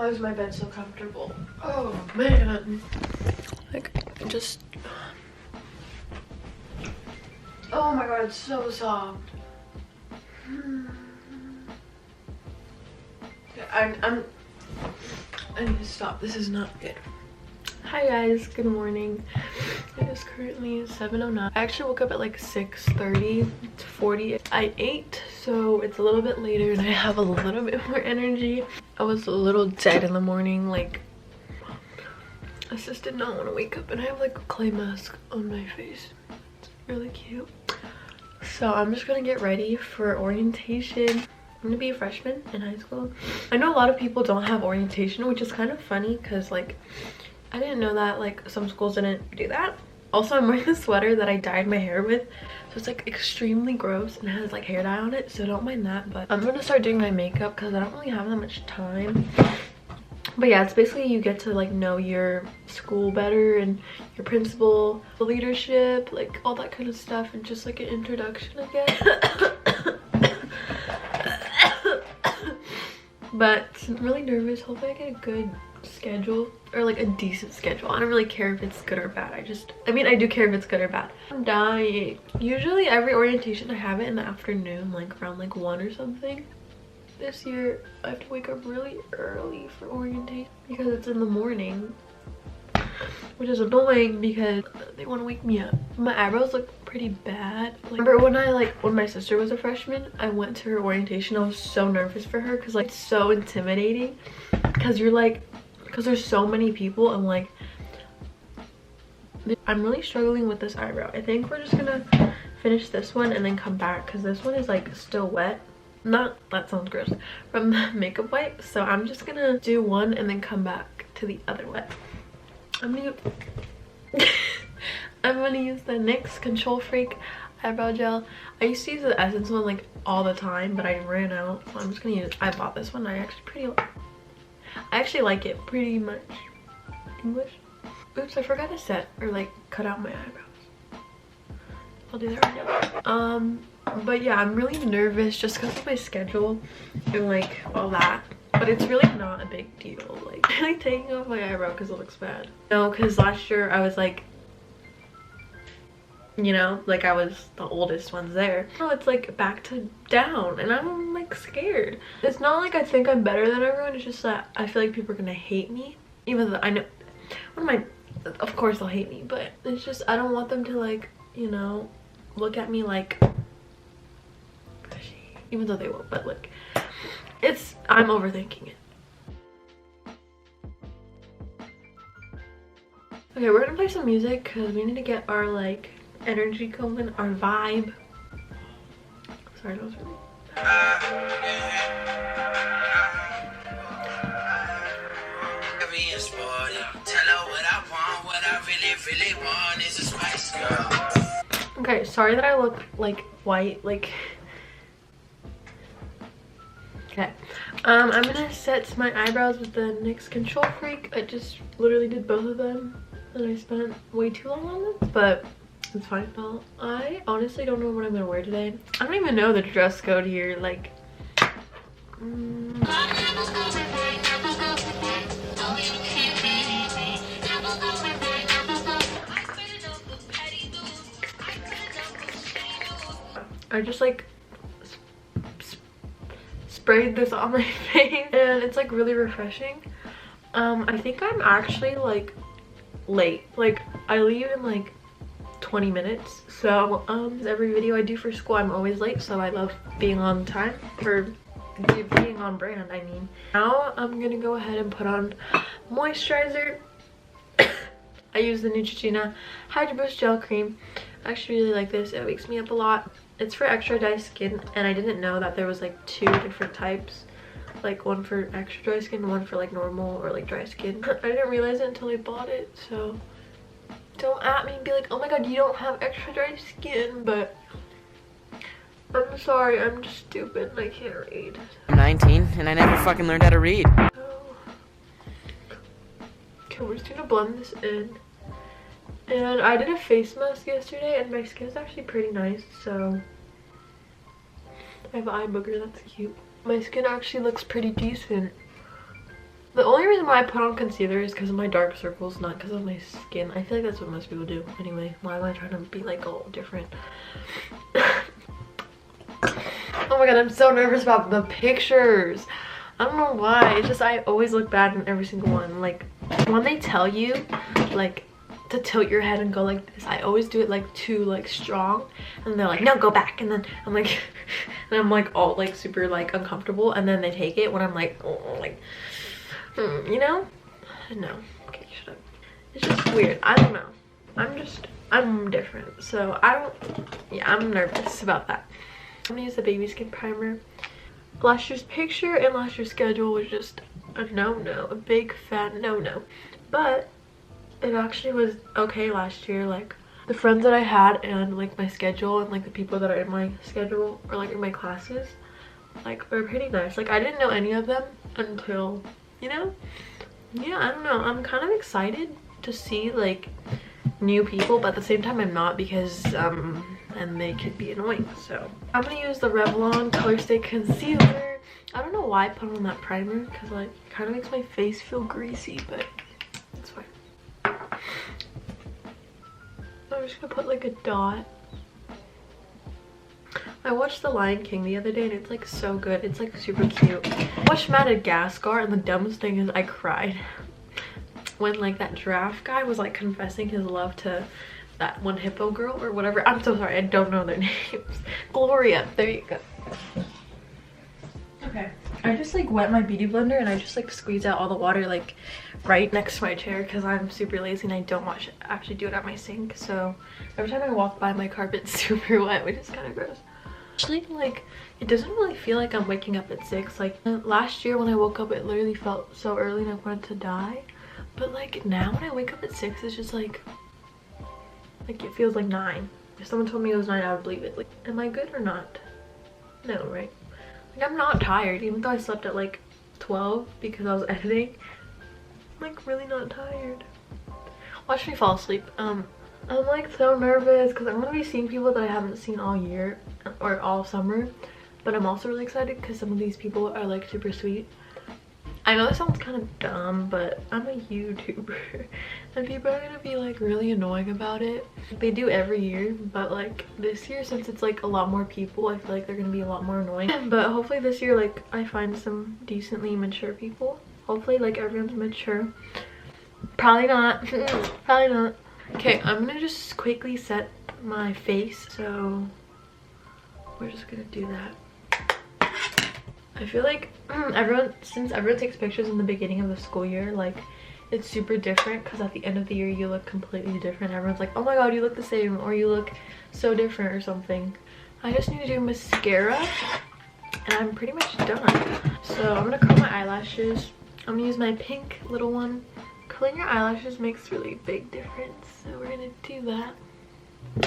Why is my bed so comfortable? Oh man. Like, just... Oh my god, it's so soft. I need to stop. This is not good. Hi guys, good morning. It is currently 7:09. I actually woke up at like 6:30. It's 40. I ate, so it's a little bit later and I have a little bit more energy. I was a little dead in the morning. Like, I just did not want to wake up, and I have like a clay mask on my face. It's really cute. So I'm just gonna get ready for orientation. I'm gonna be a freshman in high school. I know a lot of people don't have orientation, which is kind of funny because like I didn't know that like some schools didn't do that. Also, I'm wearing a sweater that I dyed my hair with, so it's like extremely gross and it has like hair dye on it, so don't mind that. But I'm gonna start doing my makeup because I don't really have that much time. But yeah, it's basically you get to like know your school better and your principal, the leadership, like all that kind of stuff, and just like an introduction, I guess. But I'm really nervous. Hopefully I get a good schedule, or like a decent schedule. I don't really care if it's good or bad. I mean, I do care if it's good or bad. I'm dying. Usually every orientation I have it in the afternoon, like around like 1 or something. This year I have to wake up really early for orientation because it's in the morning, which is annoying because they want to wake me up. My eyebrows look pretty bad. Like, remember when my sister was a freshman, I went to her orientation. I was so nervous for her because like it's so intimidating because there's so many people, and like I'm really struggling with this eyebrow. I think we're just gonna finish this one and then come back because this one is like still wet. Not, that sounds gross, from the makeup wipe. So I'm just gonna do one and then come back to the other wet. I'm gonna use the NYX Control Freak eyebrow gel. I used to use the Essence one like all the time, but I ran out, so I'm just gonna use, I bought this one. I actually like it pretty much. English. Oops, I forgot to set or like cut out my eyebrows. I'll do that right now. But yeah, I'm really nervous just because of my schedule and like all that. But it's really not a big deal. Like, I'm really taking off my eyebrow because it looks bad. No, because last year I was like, you know, like I was the oldest ones there. Now it's like back to down and I'm like scared. It's not like I think I'm better than everyone. It's just that I feel like people are gonna hate me. Even though I know, of course they'll hate me, but it's just, I don't want them to like, you know, look at me like, even though they won't, but like, I'm overthinking it. Okay, we're gonna play some music because we need to get our like energy going, our vibe. Sorry, that was really... Okay, sorry that I look like white, like... Okay, I'm gonna set my eyebrows with the NYX Control Freak. I just literally did both of them and I spent way too long on them, but it's fine. Well, I honestly don't know what I'm gonna wear today. I don't even know the dress code here, like... I just like sprayed this on my face and it's like really refreshing. I think I'm actually like late. Like I leave in like 20 minutes. So every video I do for school I'm always late, so I love being on time, for being on brand, I mean. Now I'm gonna go ahead and put on moisturizer. I use the Neutrogena Hydro Boost Gel Cream. I actually really like this. It wakes me up a lot. It's for extra dry skin, and I didn't know that there was like 2 different types, like one for extra dry skin, one for like normal or like dry skin. I didn't realize it until I bought it, so don't at me and be like, oh my god, you don't have extra dry skin. But I'm sorry, I'm just stupid and I can't read. I'm 19 and I never fucking learned how to read. Okay, we're just gonna blend this in. And I did a face mask yesterday and my skin's actually pretty nice, so I have an eye booger, that's cute. My skin actually looks pretty decent. The only reason why I put on concealer is because of my dark circles, not because of my skin. I feel like that's what most people do. Anyway, why am I trying to be like all different? Oh my god, I'm so nervous about the pictures. I don't know why. It's just I always look bad in every single one. Like when they tell you like to tilt your head and go like this, I always do it like too like strong, and they're like, no, go back. And then I'm like and I'm like all like super like uncomfortable, and then they take it when I'm like, oh, like you know? No. Okay, shut up. It's just weird. I don't know. I'm different. So I don't, yeah, I'm nervous about that. I'm gonna use the baby skin primer. Last year's picture and last year's schedule was just a no-no, a big fat no-no. But it actually was okay last year. Like the friends that I had and like my schedule and like the people that are in my schedule or like in my classes, like were pretty nice. Like I didn't know any of them until, you know, yeah, I don't know. I'm kind of excited to see like new people, but at the same time I'm not, because and they could be annoying. So I'm gonna use the Revlon Color Stay Concealer. I don't know why I put on that primer, because like it kind of makes my face feel greasy, but it's fine. I'm just gonna put like a dot. I watched The Lion King the other day and it's like so good. It's like super cute. I watched Madagascar, and the dumbest thing is I cried when like that giraffe guy was like confessing his love to that one hippo girl or whatever. I'm so sorry, I don't know their names. Gloria, there you go. Okay, I just like wet my beauty blender and I just like squeeze out all the water like right next to my chair, because I'm super lazy and I don't want to actually do it at my sink. So every time I walk by, my carpet's super wet, which is kind of gross. Actually, like it doesn't really feel like I'm waking up at 6. Like last year when I woke up, it literally felt so early and I wanted to die. But like now when I wake up at 6, it's just like it feels like 9. If someone told me it was 9, I would believe it. Like, am I good or not? No, right? Like I'm not tired, even though I slept at like 12 because I was editing. I'm like really not tired. Watch me fall asleep. I'm like so nervous because I'm gonna be seeing people that I haven't seen all year or all summer, but I'm also really excited because some of these people are like super sweet. I know this sounds kind of dumb, but I'm a YouTuber and people are gonna be like really annoying about it. They do every year, but like this year, since it's like a lot more people, I feel like they're gonna be a lot more annoying. But hopefully this year like I find some decently mature people. Hopefully like everyone's mature. Probably not. Probably not. Okay, I'm gonna just quickly set my face, so we're just gonna do that. I feel like since everyone takes pictures in the beginning of the school year, like it's super different, because at the end of the year you look completely different. Everyone's like, oh my god, you look the same, or you look so different or something. I just need to do mascara and I'm pretty much done. So I'm gonna curl my eyelashes. I'm gonna use my pink little one. Curling your eyelashes makes really big difference, so we're gonna do that.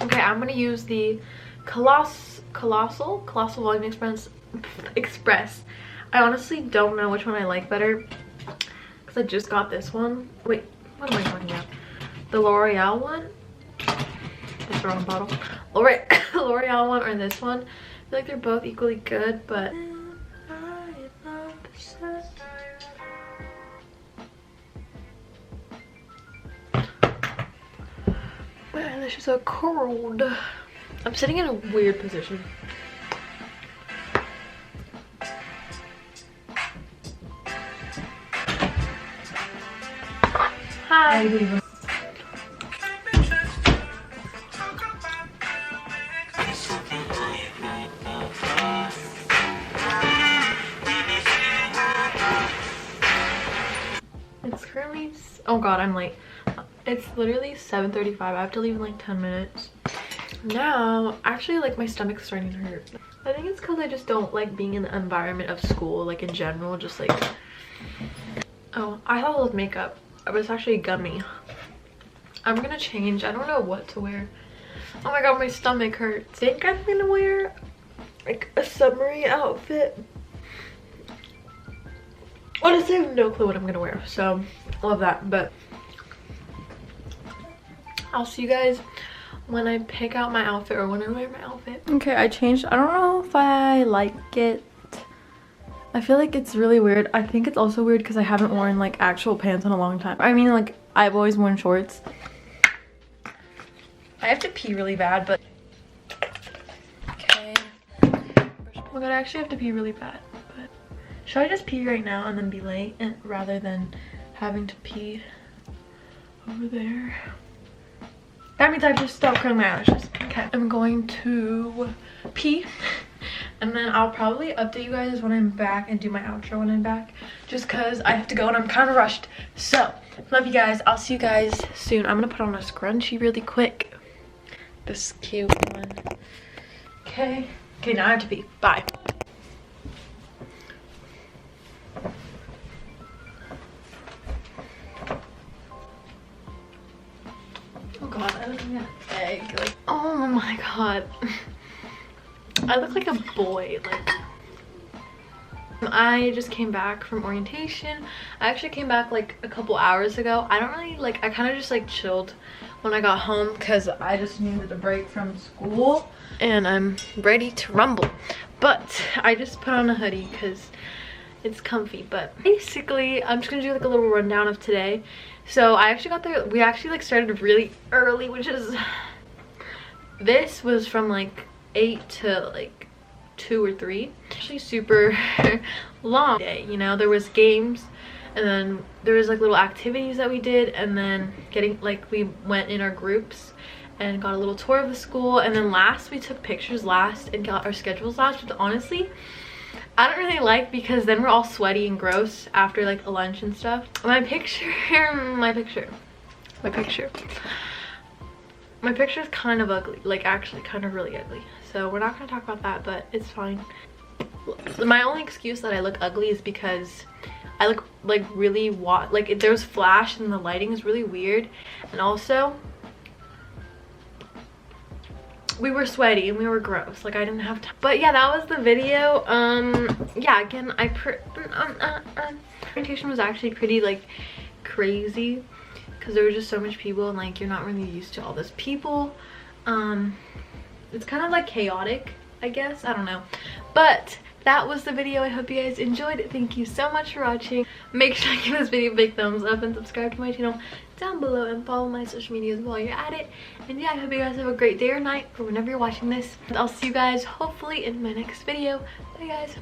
Okay, I'm gonna use the Colossal Volume Express. I honestly don't know which one I like better, because I just got this one. Wait, what am I talking about? The L'Oreal one? That's the wrong bottle. L'Oreal one or this one. I feel like they're both equally good, but my eyelashes are curled. I'm sitting in a weird position. Hi. It's currently, oh god, I'm late. It's literally 7:35. I have to leave in like 10 minutes. Now, actually, like my stomach's starting to hurt. I think it's because I just don't like being in the environment of school, like in general, just like, oh, I thought it was makeup, but it's actually gummy. I'm gonna change. I don't know what to wear. Oh my god, my stomach hurts. I think I'm gonna wear like a summery outfit. Honestly, I have no clue what I'm gonna wear, so I love that. But I'll see you guys when I pick out my outfit, or when I wear my outfit. Okay, I changed. I don't know if I like it. I feel like it's really weird. I think it's also weird because I haven't worn like actual pants in a long time. I mean, like, I've always worn shorts. I have to pee really bad, but okay. Oh my god, I actually have to pee really bad. But should I just pee right now and then be late, and rather than having to pee over there? That means I have to stop curling my eyelashes. Okay, I'm going to pee. And then I'll probably update you guys when I'm back and do my outro when I'm back. Just because I have to go and I'm kind of rushed. So, love you guys. I'll see you guys soon. I'm going to put on a scrunchie really quick. This cute one. Okay. Okay, now I have to pee. Bye. Oh god, I look like an egg. Like, oh my god. I look like a boy. Like, I just came back from orientation. I actually came back like a couple hours ago. I don't really like, I kind of just like chilled when I got home because I just needed a break from school and I'm ready to rumble. But I just put on a hoodie because it's comfy. But basically I'm just gonna do like a little rundown of today. So I actually got there, we actually like started really early, which is, this was from like 8 to like 2 or 3. Actually super long day, you know. There was games and then there was like little activities that we did, and then we went in our groups and got a little tour of the school, and then last we took pictures last and got our schedules last, which honestly I don't really like because then we're all sweaty and gross after like a lunch and stuff. My picture is kind of ugly, like actually kind of really ugly. So we're not gonna talk about that, but it's fine. My only excuse that I look ugly is because I look like really like there's flash and the lighting is really weird, and also we were sweaty and we were gross. Like I didn't have time. But yeah, that was the video. Yeah, again, orientation was actually pretty like crazy because there were just so much people and like you're not really used to all those people. It's kind of like chaotic, I guess. I don't know, but that was the video. I hope you guys enjoyed it. Thank you so much for watching. Make sure to give this video a big thumbs up and subscribe to my channel down below and follow my social medias while you're at it. And yeah, I hope you guys have a great day or night or whenever you're watching this. And I'll see you guys hopefully in my next video. Bye guys.